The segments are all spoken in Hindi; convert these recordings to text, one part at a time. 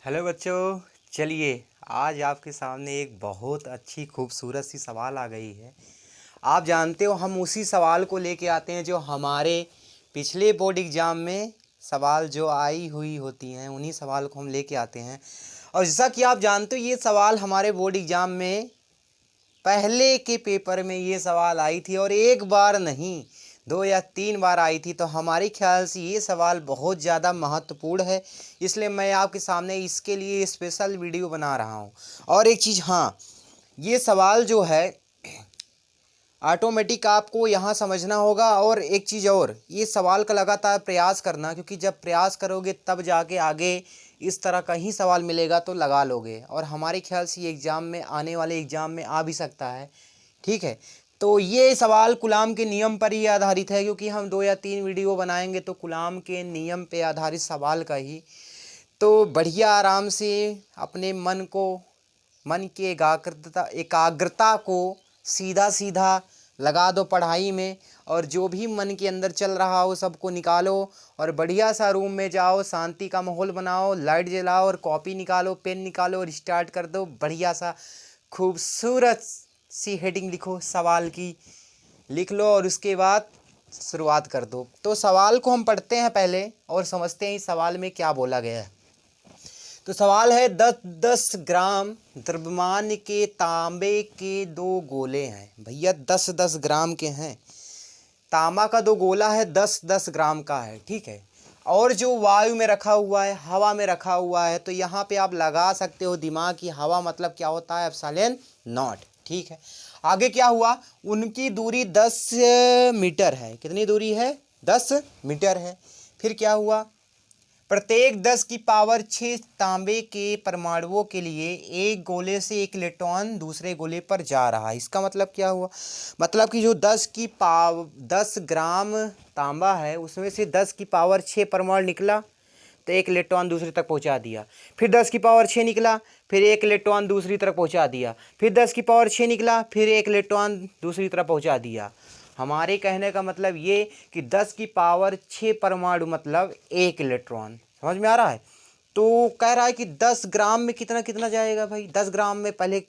हेलो बच्चों, चलिए आज आपके सामने एक बहुत अच्छी खूबसूरत सी सवाल आ गई है। आप जानते हो हम उसी सवाल को लेके आते हैं जो हमारे पिछले बोर्ड एग्ज़ाम में सवाल जो आई हुई होती हैं, उन्हीं सवाल को हम लेके आते हैं। और जैसा कि आप जानते हो ये सवाल हमारे बोर्ड एग्ज़ाम में पहले के पेपर में ये सवाल आई थी और एक बार नहीं 2 या 3 बार आई थी। तो हमारे ख्याल से ये सवाल बहुत ज़्यादा महत्वपूर्ण है, इसलिए मैं आपके सामने इसके लिए स्पेशल वीडियो बना रहा हूँ। और एक चीज़, हाँ, ये सवाल जो है ऑटोमेटिक आपको यहाँ समझना होगा। और एक चीज़ और, ये सवाल का लगातार प्रयास करना, क्योंकि जब प्रयास करोगे तब जाके आगे इस तरह का ही सवाल मिलेगा तो लगा लोगे। और हमारे ख्याल से ये एग्ज़ाम में, आने वाले एग्ज़ाम में आ भी सकता है। ठीक है, तो ये सवाल गुलाम के नियम पर ही आधारित है, क्योंकि हम 2 या 3 वीडियो बनाएंगे तो गुलाम के नियम पे आधारित सवाल का ही। तो बढ़िया आराम से अपने मन की एकाग्रता को सीधा सीधा लगा दो पढ़ाई में, और जो भी मन के अंदर चल रहा हो सबको निकालो। और बढ़िया सा रूम में जाओ, शांति का माहौल बनाओ, लाइट जलाओ और कॉपी निकालो, पेन निकालो और स्टार्ट कर दो। बढ़िया सा खूबसूरत सी हेडिंग लिखो, सवाल की लिख लो और उसके बाद शुरुआत कर दो। तो सवाल को हम पढ़ते हैं पहले और समझते हैं इस सवाल में क्या बोला गया है। तो सवाल है 10-10 ग्राम द्रव्यमान के तांबे के 2 गोले हैं। भैया 10-10 ग्राम के हैं। तांबा का 2 गोला है, 10-10 ग्राम का है। ठीक है, और जो वायु में रखा हुआ है, हवा में रखा हुआ है, तो यहाँ पे आप लगा सकते हो दिमाग की हवा मतलब क्या होता है, एप्सिलॉन नॉट। ठीक है, आगे क्या हुआ, उनकी दूरी 10 मीटर है। कितनी दूरी है, 10 मीटर है। फिर क्या हुआ, प्रत्येक 10 की पावर 6 तांबे के परमाणुओं के लिए एक गोले से एक इलेक्ट्रॉन दूसरे गोले पर जा रहा है। इसका मतलब क्या हुआ, मतलब कि जो 10 ग्राम तांबा है उसमें से 10 की पावर 6 परमाणु निकला तो एक इलेक्ट्रॉन दूसरी तक पहुंचा दिया। फिर 10 की पावर 6 निकला, फिर एक इलेक्ट्रॉन दूसरी तरफ पहुंचा दिया। फिर 10 की पावर 6 निकला, फिर एक इलेक्ट्रॉन दूसरी तरफ पहुंचा दिया। हमारे कहने का मतलब ये कि 10 की पावर 6 परमाणु मतलब एक इलेक्ट्रॉन। समझ में आ रहा है। तो कह रहा है कि 10 ग्राम में कितना कितना जाएगा। भाई 10 ग्राम में पहले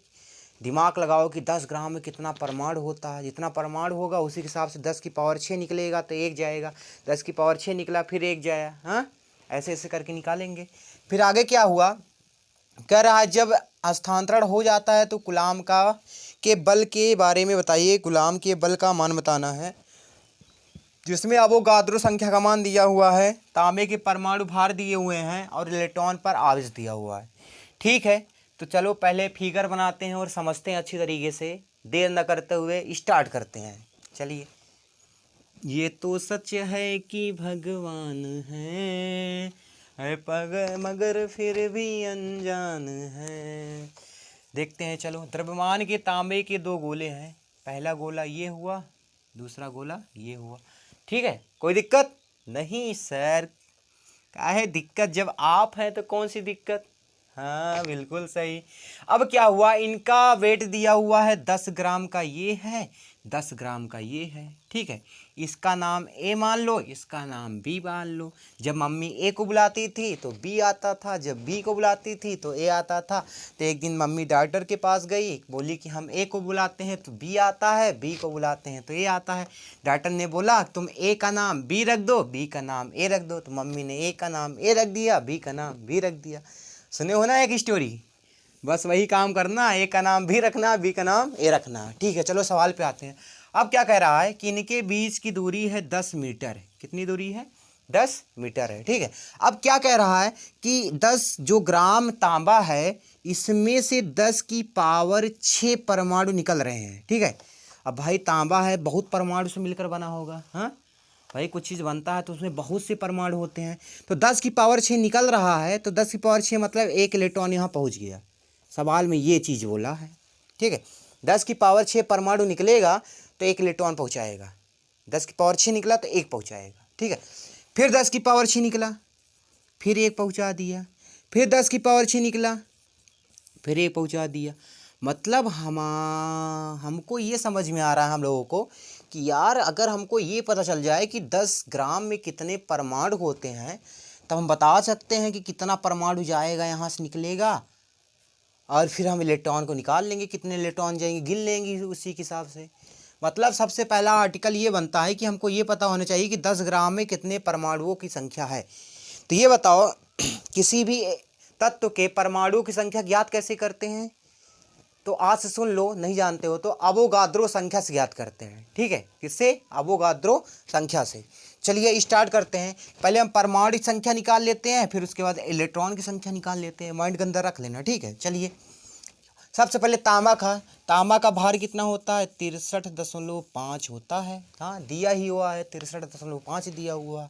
दिमाग लगाओ कि 10 ग्राम में कितना परमाणु होता है। जितना परमाणु होगा उसी के हिसाब से 10 की पावर 6 निकलेगा तो एक जाएगा। 10 की पावर 6 निकला फिर एक जाया। हाँ, ऐसे ऐसे करके निकालेंगे। फिर आगे क्या हुआ, कह रहा है जब हस्तांतरण हो जाता है तो गुलाम का के बल के बारे में बताइए। गुलाम के बल का मान बताना है, जिसमें अवोगाद्रो संख्या का मान दिया हुआ है, तांबे के परमाणु भार दिए हुए हैं और इलेक्ट्रॉन पर आवेश दिया हुआ है। ठीक है, तो चलो पहले फिगर बनाते हैं और समझते हैं अच्छी तरीके से। देर न करते हुए स्टार्ट करते हैं। चलिए, ये तो सच है कि भगवान है पग मगर फिर भी अनजान है। देखते हैं, चलो। द्रव्यमान के तांबे के 2 गोले हैं। पहला गोला ये हुआ, दूसरा गोला ये हुआ। ठीक है, कोई दिक्कत नहीं सर। क्या है दिक्कत, जब आप हैं तो कौन सी दिक्कत। हाँ बिल्कुल सही। अब क्या हुआ, इनका वेट दिया हुआ है 10 ग्राम का ये है, 10 ग्राम का ये है। ठीक है, इसका नाम ए मान लो, इसका नाम बी मान लो। जब मम्मी ए को बुलाती थी तो बी आता था, जब बी को बुलाती थी तो ए आता था। तो एक दिन मम्मी डॉक्टर के पास गई, बोली कि हम ए को बुलाते हैं तो बी आता है, बी को बुलाते हैं तो ए आता है। डॉक्टर ने बोला तुम ए का नाम बी रख दो, बी का नाम ए रख दो। तो मम्मी ने ए का नाम ए रख दिया, बी का नाम बी रख दिया। सुने हो ना एक स्टोरी, बस वही काम करना, ए का नाम भी रखना, बी का नाम ए रखना। ठीक है, चलो सवाल पे आते हैं। अब क्या कह रहा है कि इनके बीच की दूरी है 10 मीटर। कितनी दूरी है, 10 मीटर है। ठीक है, अब क्या कह रहा है कि 10 जो ग्राम तांबा है इसमें से 10 की पावर 6 परमाणु निकल रहे हैं। ठीक है, अब भाई तांबा है, बहुत परमाणु से मिलकर बना होगा। हाँ भाई, कुछ चीज़ बनता है तो उसमें बहुत से परमाणु होते हैं। तो 10 की पावर 6 निकल रहा है तो 10 की पावर 6 मतलब एक इलेक्ट्रॉन यहाँ पहुँच गया। सवाल में ये चीज़ बोला है। ठीक है, 10 की पावर 6 परमाणु निकलेगा तो एक इलेक्ट्रॉन पहुँचाएगा। 10 की पावर 6 निकला तो एक पहुँचाएगा। ठीक है, फिर 10 की पावर 6 निकला, फिर एक पहुँचा दिया, फिर 10 की पावर 6 निकला, फिर एक पहुँचा दिया। मतलब हमको ये समझ में आ रहा है हम लोगों को कि यार अगर हमको ये पता चल जाए कि 10 ग्राम में कितने परमाणु होते हैं तब हम बता सकते हैं कि कितना परमाणु जाएगा, यहाँ से निकलेगा, और फिर हम इलेक्ट्रॉन को निकाल लेंगे, कितने इलेक्ट्रॉन जाएंगे गिन लेंगे उसी के हिसाब से। मतलब सबसे पहला आर्टिकल ये बनता है कि हमको ये पता होना चाहिए कि 10 ग्राम में कितने परमाणुओं की संख्या है। तो ये बताओ किसी भी तत्व के परमाणु की संख्या ज्ञात कैसे करते हैं? तो आज से सुन लो, नहीं जानते हो तो अवोगाद्रो संख्या से ज्ञात करते हैं। ठीक है, किससे? अवोगाद्रो संख्या से। चलिए स्टार्ट करते हैं। पहले हम परमाणु की संख्या निकाल लेते हैं, फिर उसके बाद इलेक्ट्रॉन की संख्या निकाल लेते हैं। माइंड के अंदर रख लेना, ठीक है। चलिए सबसे पहले तांबा का भार कितना होता है? 63.5 होता है। हाँ, दिया ही हुआ है, 63.5 दिया हुआ।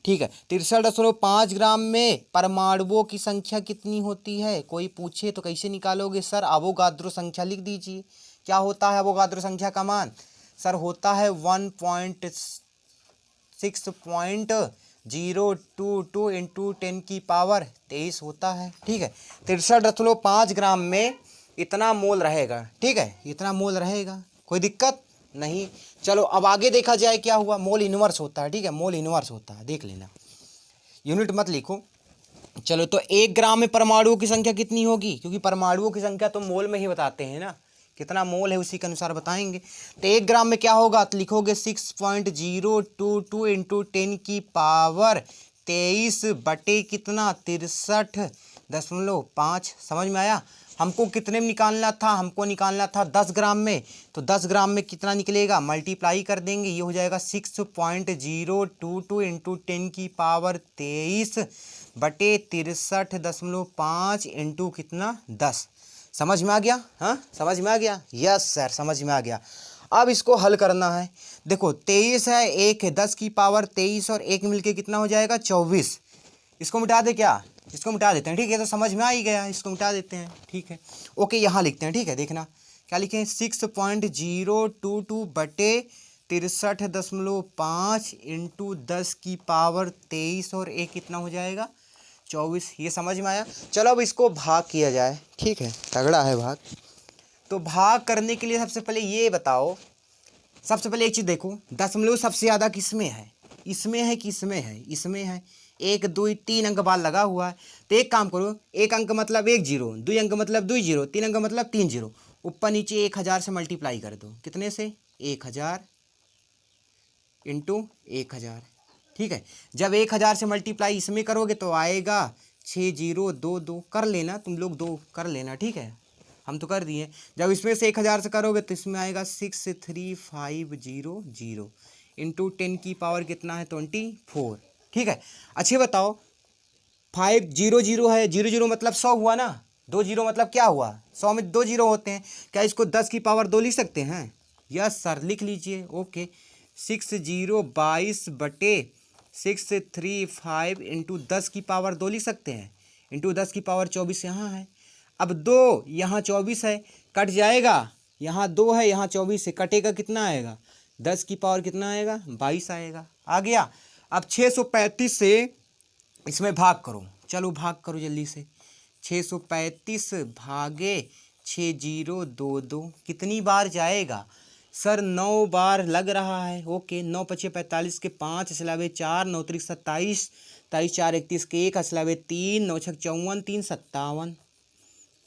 ठीक है, 63.5 ग्राम में परमाणुओं की संख्या कितनी होती है? कोई पूछे तो कैसे निकालोगे? सर अवोगाद्रो संख्या लिख दीजिए। क्या होता है अवोगाद्रो संख्या का मान? सर होता है 1.6.022 इंटू 10⁻23 होता है। ठीक है, 63.5 ग्राम में इतना मोल रहेगा। ठीक है, इतना मोल रहेगा, कोई दिक्कत नहीं। चलो अब आगे देखा जाए क्या हुआ। मोल इनवर्स होता है। ठीक है, मोल इनवर्स होता है, देख लेना, यूनिट मत लिखो। चलो तो 1 ग्राम में परमाणुओं की संख्या कितनी होगी? क्योंकि परमाणुओं की संख्या तो मोल में ही बताते हैं ना, कितना मोल है उसी के अनुसार बताएंगे। तो 1 ग्राम में क्या होगा? तो लिखोगे 6.022 इंटू 10⁻23 बटे कितना? 63.5। समझ में आया? हमको कितने में निकालना था? हमको निकालना था 10 ग्राम में। तो 10 ग्राम में कितना निकलेगा? मल्टीप्लाई कर देंगे, ये हो जाएगा 6.022 इंटू 10⁻23 बटे 63.5 इंटू कितना? 10। समझ में आ गया? हाँ, समझ में आ गया? यस सर, समझ में आ गया। अब इसको हल करना है। देखो 23 है, 1 है, 10⁻23 और 1 मिलके कितना हो जाएगा? 24। इसको मिटा दे क्या? इसको मिटा देते हैं। ठीक है, तो समझ में आ ही गया, इसको मिटा देते हैं। ठीक है, ओके, यहाँ लिखते हैं। ठीक है, देखना क्या लिखें? 6.022 बटे 63.5 इंटू 10⁻23 और 1 कितना हो जाएगा? 24। ये समझ में आया? चलो अब इसको भाग किया जाए। ठीक है, तगड़ा है भाग। तो भाग करने के लिए सबसे पहले ये बताओ, सबसे पहले एक चीज़ देखो, दशमलव सबसे ज़्यादा किस में है? इसमें है कि इसमें है? इसमें है। 1 2 3 अंक बाद लगा हुआ है। तो एक काम करो, 1 अंक मतलब 1 0, 2 अंक मतलब 2 0, 3 अंक मतलब 3 0, ऊपर नीचे 1000 से मल्टीप्लाई कर दो। कितने से? 1000 इंटू 1000। ठीक है, जब 1000 से मल्टीप्लाई इसमें करोगे तो आएगा 6022। कर लेना तुम लोग, 2 कर लेना। ठीक है, हम तो कर दिए। जब इसमें से 1000 से करोगे तो इसमें आएगा 63500 इंटू 10 की पावर कितना है? 24। ठीक है, अच्छे बताओ, 500 है, 00 मतलब 100 हुआ ना, 20 मतलब क्या हुआ? 100 में 2 0 होते हैं। क्या इसको 10 की पावर 2 लिख सकते हैं? यस सर, लिख लीजिए। ओके, 6022 बटे 635 इंटू 10 की पावर 2 लिख सकते हैं, इंटू 10 की पावर 24 यहाँ है। अब 2 यहाँ 24 है, कट जाएगा, यहाँ 2 है, यहाँ 24 है, कटेगा, कितना आएगा? 10 की पावर कितना आएगा? 22 आएगा। आ गया। अब 635 से इसमें भाग करो। चलो भाग करो जल्दी से। 635 भागे 6022 कितनी बार जाएगा? सर 9 बार लग रहा है। ओके, 9 5 45 के 5 असलावे 4, 9 3 27, 23 4 31 के 1 असलावे 3, 9 6 54, 3 57,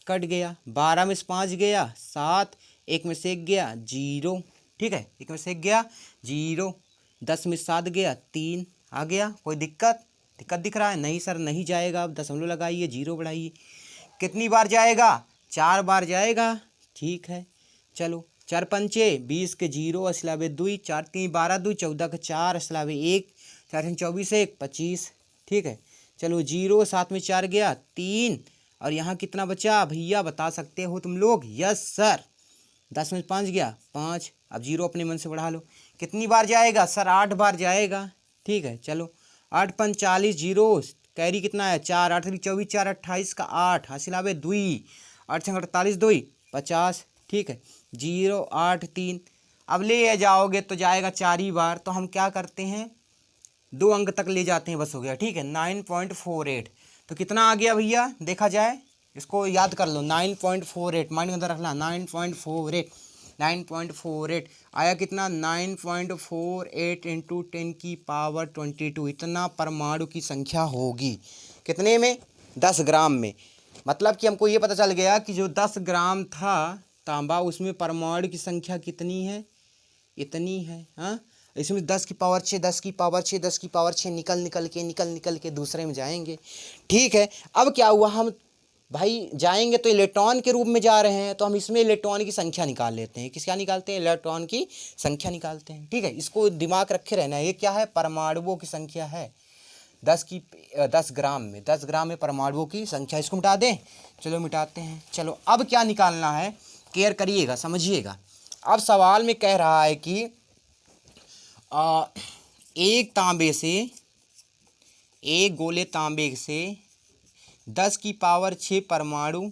कट गया। 12 में से 5 गया 7, 1 में से 1 गया 0। ठीक है, 1 में से 1 गया 0। 10 में 7 गया 3। आ गया? कोई दिक्कत दिख रहा है? नहीं सर, नहीं जाएगा। अब दशमलव लगाइए, 0 बढ़ाइए। कितनी बार जाएगा? 4 बार जाएगा। ठीक है, चलो 4 पंचे 20 के 0 असलावे 2, 4 3 12 2, 14 के 4 असलावे 1, 4 3 24 1 25। ठीक है, चलो 0 7 में 4 गया 3, और यहाँ कितना बचा भैया? बता सकते हो तुम लोग? यस सर, 10 में 5 गया 5। अब 0 अपने मन से बढ़ा लो। कितनी बार जाएगा? सर 8 बार जाएगा। ठीक है, चलो 8 5 40, 0 कैरी कितना है? 4, 8 3 24, 4 28 का 8 हासिलावे 2, 8 6 48 2 50। ठीक है, 0 8 3। अब ले जाओगे तो जाएगा 4 ही बार। तो हम क्या करते हैं, 2 अंक तक ले जाते हैं, बस हो गया। ठीक है, 9.48। तो कितना आ गया भैया? देखा जाए, इसको याद कर लो, 9.48 माइंड के अंदर रखना, 9.48। 9.48 आया कितना 9.48 इंटू 10⁻²2 इतना परमाणु की संख्या होगी। कितने में? 10 ग्राम में। मतलब कि हमको ये पता चल गया कि जो 10 ग्राम था तांबा उसमें परमाणु की संख्या कितनी है? इतनी है। हाँ, इसमें 10⁻6 10⁻6 10⁻6 निकल के दूसरे में जाएंगे। ठीक है, अब क्या हुआ, हम भाई जाएंगे तो इलेक्ट्रॉन के रूप में जा रहे हैं, तो हम इसमें इलेक्ट्रॉन की संख्या निकाल लेते हैं। किसका निकालते हैं? इलेक्ट्रॉन की संख्या निकालते हैं। ठीक है, इसको दिमाग रखे रहना है। ये क्या है? परमाणुओं की संख्या है 10 ग्राम में। 10 ग्राम में परमाणुओं की संख्या। इसको मिटा दें? चलो मिटाते हैं। चलो अब क्या निकालना है, केयर करिएगा, समझिएगा। अब सवाल में कह रहा है कि एक तांबे से, एक गोले तांबे से 10⁻6 परमाणु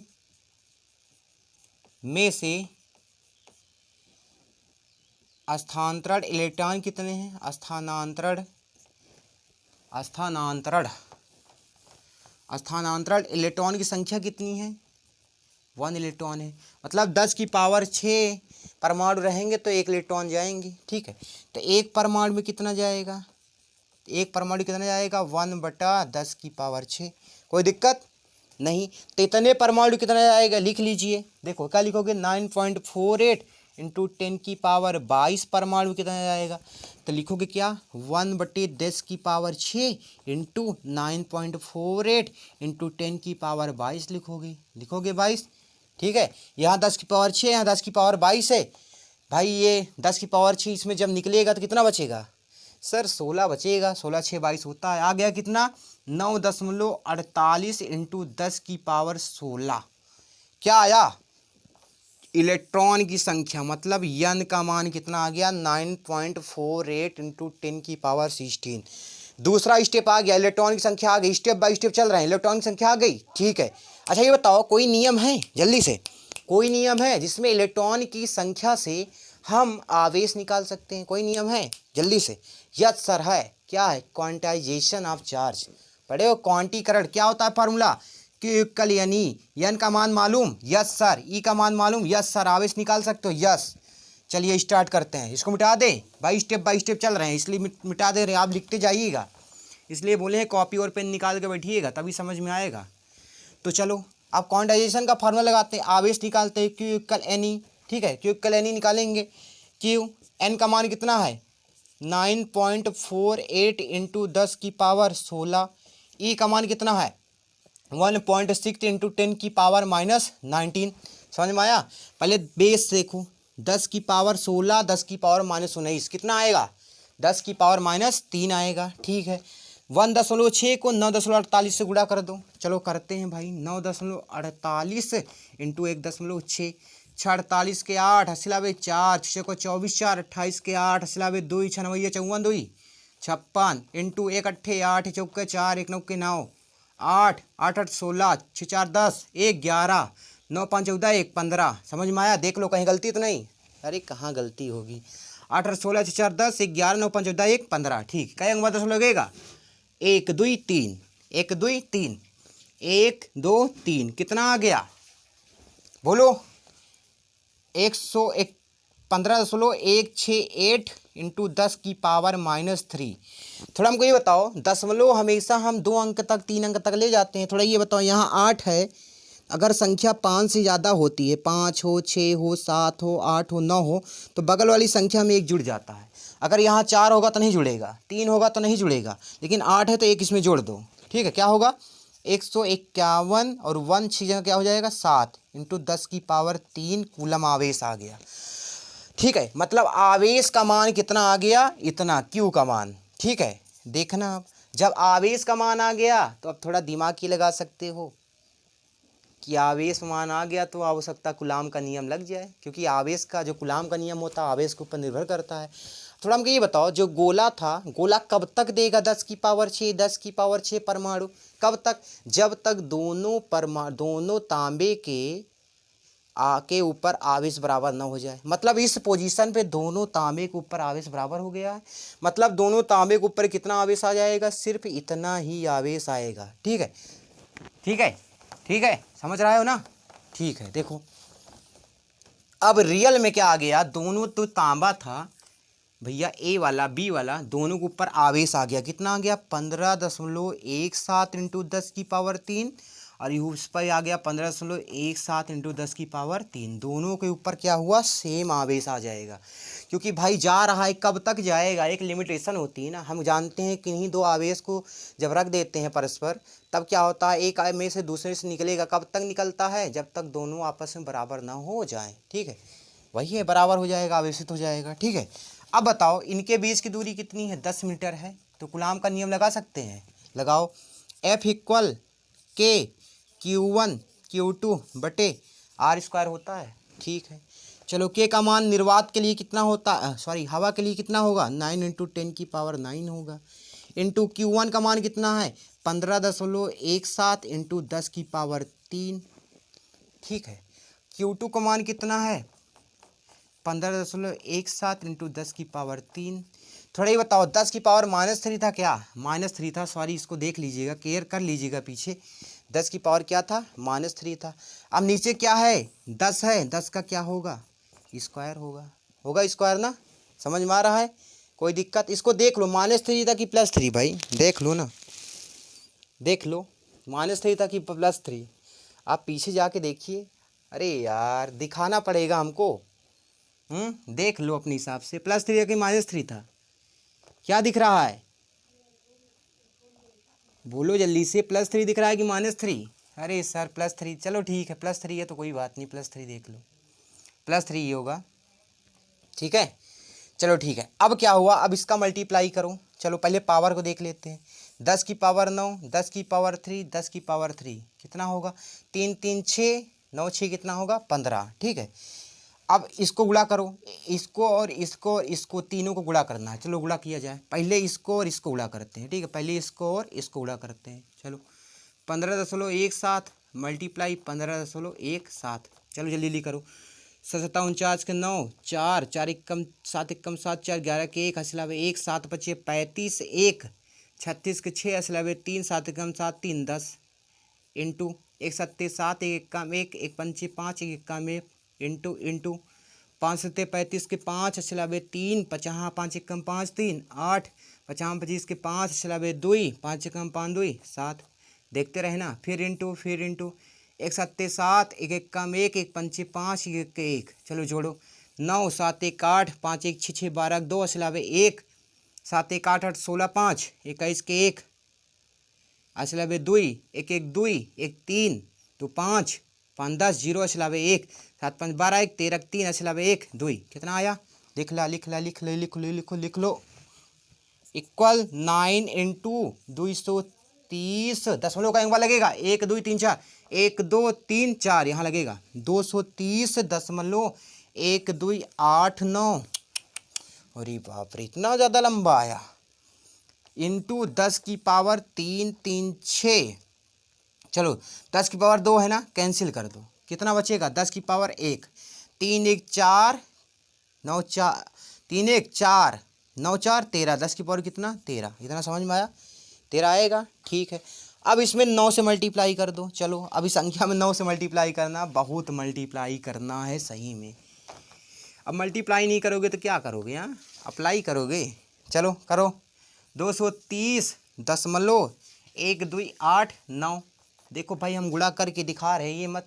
में से स्थानांतरण इलेक्ट्रॉन कितने हैं? स्थानांतरण इलेक्ट्रॉन की संख्या कितनी है? 1 इलेक्ट्रॉन है। मतलब 10⁻6 परमाणु रहेंगे तो 1 इलेक्ट्रॉन जाएंगे। ठीक है, तो एक परमाणु में कितना जाएगा? 1/10⁻6। कोई दिक्कत नहीं। तो इतने परमाणु कितना जाएगा? लिख लीजिए। देखो क्या लिखोगे? 9.48 इंटू 10⁻22 परमाणु कितना जाएगा? तो लिखोगे क्या? 1/10⁻6 इंटू 9.48 इंटू 10⁻22 लिखोगे 22। ठीक है, यहाँ 10⁻6 यहाँ 10⁻22 है। भाई ये 10⁻6 इसमें जब निकलेगा तो कितना बचेगा? सर 16 बचेगा। 16 6 22 होता है। आ गया कितना? 9.48 इंटू 10⁻16। क्या आया? इलेक्ट्रॉन की संख्या। मतलब यन का मान कितना आ गया? 9.48 इंटू 10⁻16। दूसरा स्टेप आ गया, इलेक्ट्रॉन की संख्या आ गई। स्टेप बाय स्टेप चल रहे हैं, इलेक्ट्रॉन की संख्या आ गई। ठीक है, अच्छा ये बताओ, कोई नियम है? जल्दी से, कोई नियम है जिसमें इलेक्ट्रॉन की संख्या से हम आवेश निकाल सकते हैं? कोई नियम है? जल्दी से। यस सर है। क्या है? Quantization of charge. पढ़े हो? क्वांटीकरण क्या होता है? फार्मूला Q इक्वल यानी एन का मान मालूम? Yes sir. ई का मान मालूम? Yes sir. आवेश निकाल सकते हो? यस। चलिए स्टार्ट करते हैं। इसको मिटा दें? भाई स्टेप बाय स्टेप चल रहे हैं इसलिए मिटा दे रहे हैं। आप लिखते जाइएगा, इसलिए बोले हैं कॉपी और पेन निकाल के बैठिएगा, तभी समझ में आएगा। तो चलो अब क्वांटाइजेशन का फार्मूला लगाते हैं, आवेश निकालते हैं। Q equal n e. ठीक है, Q इक्वल एन ई निकालेंगे। Q एन का मान कितना है? 9.48 इंटू 10⁻16। ई का मान कितना है? 1.6 इंटू 10⁻−19। समझ में आया? पहले बेस देखो, 10⁻16 10⁻−19 कितना आएगा? 10⁻−3 आएगा। ठीक है, 1.6 को 9.48 से गुणा कर दो। चलो करते हैं भाई। 9.48 इंटू 1.6। 48 के 8 हसिलावे 4 6 को 24 4 28 के 8 हसिलावे 2 6 9 54 2 56 इंटू 1 8 8 चौके 4 1 9 के 9 8 8 8 16 6 4 10 1 11 9 5 14 1 15। समझ में आया? देख लो कहीं गलती तो नहीं? अरे कहाँ गलती होगी? 8 8 16 6 4 10 1 11 9 5 14 1 15। ठीक, कई अंक दस लगेगा? 1 2 3 1 2 3 1 2 3 कितना आ गया? बोलो। 115.168 इंटू 10⁻−3। थोड़ा हमको ये बताओ, दशमलव हमेशा हम 2 अंक तक 3 अंक तक ले जाते हैं। थोड़ा ये बताओ, यहाँ 8 है, अगर संख्या 5 से ज़्यादा होती है, 5 हो 6 हो 7 हो 8 हो 9 हो, तो बगल वाली संख्या में 1 जुड़ जाता है। अगर यहाँ 4 होगा तो नहीं जुड़ेगा, 3 होगा तो नहीं जुड़ेगा, लेकिन 8 है तो 1 इसमें जोड़ दो। ठीक है, क्या होगा? 151 और 1 6 क्या हो जाएगा? 7 इंटू 10⁻3 कूलम आवेश आ गया। ठीक है, मतलब आवेश का मान कितना आ गया? इतना, Q का मान। ठीक है, देखना अब जब आवेश का मान आ गया तो अब थोड़ा दिमाग ही लगा सकते हो कि आवेश मान आ गया तो हो सकता कूलाम का नियम लग जाए, क्योंकि आवेश का जो कूलाम का नियम होता है आवेश के ऊपर निर्भर करता है। थोड़ा हमको ये बताओ, जो गोला था, गोला कब तक देगा 10⁻6 परमाणु? कब तक? जब तक दोनों तांबे के ऊपर आवेश बराबर ना हो जाए। मतलब इस पोजीशन पे दोनों तांबे के ऊपर आवेश बराबर हो गया है। मतलब दोनों तांबे के ऊपर कितना आवेश आ जाएगा? सिर्फ इतना ही आवेश आएगा। ठीक है, ठीक है, ठीक है, समझ रहे हो ना? ठीक है, देखो अब रियल में क्या आ गया, दोनों तो तांबा था भैया, ए वाला बी वाला, दोनों के ऊपर आवेश आ गया। कितना आ गया, 15.17 इंटू 10⁻3, और ये उस पर आ गया 15.17 इंटू 10⁻3। दोनों के ऊपर क्या हुआ, सेम आवेश आ जाएगा। क्योंकि भाई जा रहा है, कब तक जाएगा, एक लिमिटेशन होती है ना। हम जानते हैं कि इन्हीं दो आवेश को जब रख देते हैं परस्पर, तब क्या होता है, एक में से दूसरे से निकलेगा। कब तक निकलता है, जब तक दोनों आपस में बराबर ना हो जाए। ठीक है, वही है, बराबर हो जाएगा, आवेशित हो जाएगा। ठीक है, अब बताओ इनके बीच की दूरी कितनी है, 10 मीटर है। तो कूलाम का नियम लगा सकते हैं, लगाओ। F इक्वल के Q1 Q2/R² होता है। ठीक है, चलो के का मान निर्वात के लिए कितना होता है, सॉरी हवा के लिए कितना होगा, 9 × 10⁻9 होगा। इंटू Q1 का मान कितना है, 15.17 इंटू 10⁻3। ठीक है, Q2 का मान कितना है, 15.17 इंटू 10⁻3। थोड़ा ही बताओ, 10⁻−3 था क्या, -3 था, सॉरी इसको देख लीजिएगा, केयर कर लीजिएगा पीछे। 10 की पावर क्या था, -3 था। अब नीचे क्या है, 10 है, 10 का क्या होगा, स्क्वायर होगा। होगा स्क्वायर ना, समझ में आ रहा है, कोई दिक्कत। इसको देख लो, -3 था कि +3, भाई देख लो ना, देख लो, -3 था कि +3। आप पीछे जाके देखिए। अरे यार, दिखाना पड़ेगा हमको। देख लो अपने हिसाब से, +3 कि -3 था, क्या दिख रहा है, बोलो जल्दी से। +3 दिख रहा है कि -3? अरे सर +3, चलो ठीक है, +3 है तो कोई बात नहीं, +3 देख लो, +3 ही होगा। ठीक है, चलो ठीक है। अब क्या हुआ, अब इसका मल्टीप्लाई करो। चलो पहले पावर को देख लेते हैं। 10⁻9, 10⁻3, 10⁻3 कितना होगा, 3 3 6, 9 6 कितना होगा, 15। ठीक है, अब इसको गुणा करो, इसको और इसको और इसको, तीनों को गुणा करना है। चलो गुणा किया जाए, पहले इसको और इसको गुणा करते हैं। ठीक है, पहले इसको और इसको गुणा करते हैं। चलो 15.17 मल्टीप्लाई 15.17। चलो जल्दी जल्दी करो। 7 49 के 9, 4 4 एकम 7 एकम 7, 4 11 के 1 हसलावे 1, 7 25 35, 1 36 के 6 हसलावे 3, 7 एकम 7 3 10 इंटू 1 7 7, 1 एकम 1, 1 पंचे 5, 1 एकम 1 इंटू 5 7 35 के 5 हसलावे 3, 50 5 एकम 5 3 8, 50 25 के 5 हसलावे 2, 5 एकम 5 2 7। देखते रहना, फिर इंटू 1 7 7, 1 एकम 1, 1 पंचे 5, 1 1। चलो जोड़ो, 9 7 1 8, 5 1 6 6 12 2 हसलावे 1, 7 1 8 8 16 5, 21 के 1 असलावे 2, 1 1 2, 1 3 तो 5 5 10 0 असलावे 1, 7 5 12 1 13 3 असलावे 1 2। कितना आया, लिख ला लिख ला लिख लो लिख लो लिखो लिख लो। इक्वल 9 इंटू 230, दशमलव का अंक लगेगा, 1 2 3 4, 1 2 3 4 यहाँ लगेगा, 230.1289। अरे बाप रे, इतना ज़्यादा लंबा आया। इंटू 10⁻3 3 6। चलो 10⁻2 है ना, कैंसिल कर दो, कितना बचेगा, 10⁻1, 3 1 4 9 4, 3 1 4 9 4 13, 10 कितना, 13। इतना समझ में आया, 13 आएगा। ठीक है, अब इसमें 9 से मल्टीप्लाई कर दो। चलो अभी संख्या में 9 से मल्टीप्लाई करना, बहुत मल्टीप्लाई करना है सही में। अब मल्टीप्लाई नहीं करोगे तो क्या करोगे, यहाँ अप्लाई करोगे। चलो करो, 230.1289। देखो भाई, हम गुणा करके दिखा रहे हैं, ये मत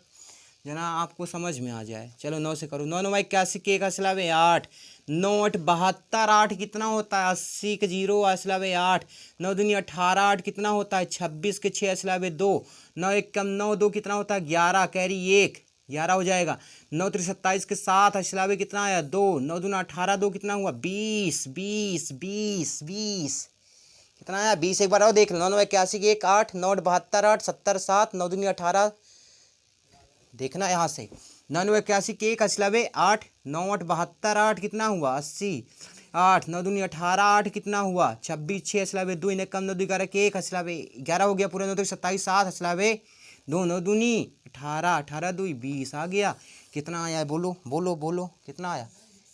जना आपको समझ में आ जाए। चलो 9 से करो, 9 9 81 के 1 असलावे 8, 9 8 72, 8 कितना होता है, 80 के 0 असलावे 8, 9 दूनी 18, 8 कितना होता है, 26 के 6 असलावे 2, 9 1 कम 9 2 कितना होता है, 11 कैरी 1 11 हो जाएगा। 9 3 27 के 7 असलावे कितना आया, 2, 9 दूना 18 2 कितना हुआ, 20 20 20 20 कितना आया, 20। एक बार और देख लो, 9 9 81 के 1 8, 9 72 8 70 7, 9 दूनी 18, देखना यहाँ से, 9 9 81 के 1 असलावे 8, 9 8 72 8 कितना हुआ, 80, 8 9 दूनी 18 8 कितना हुआ, 26 6 असलावे 2, इन्हें कम 9 2 11 के 1 असलावे 11 हो गया पूरा, 9 3 27 7 असलावे 2, 9 दूनी 18 18 2 20 आ गया। कितना आया, बोलो बोलो बोलो, कितना आया,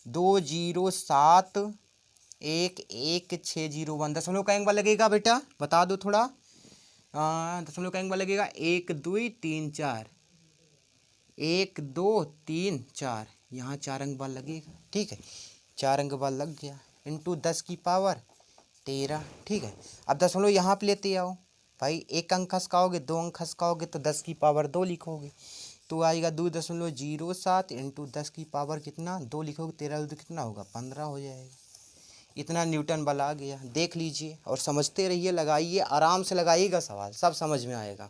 207 1 1 6 0 1। दशमलव का अंक लगेगा बेटा, बता दो थोड़ा, दशमलव का अंक लगेगा 1 2 3 4, 1 2 3 4, यहाँ 4 अंक बल लगेगा, ठीक है। 4 अंक बल लग गया, इंटू 10 की पावर 13, ठीक है। अब दशमलव यहाँ पे लेते आओ भाई, 1 अंक खसकाओगे 2 अंक खसकाओगे तो 10 की पावर 2 लिखोगे, तो आएगा 2.07 इंटू 10 की पावर कितना 2 लिखोगे, 13 तो कितना होगा 15 हो जाएगा। इतना न्यूटन बल आ गया, देख लीजिए और समझते रहिए, लगाइए, आराम से लगाइएगा, सवाल सब समझ में आएगा।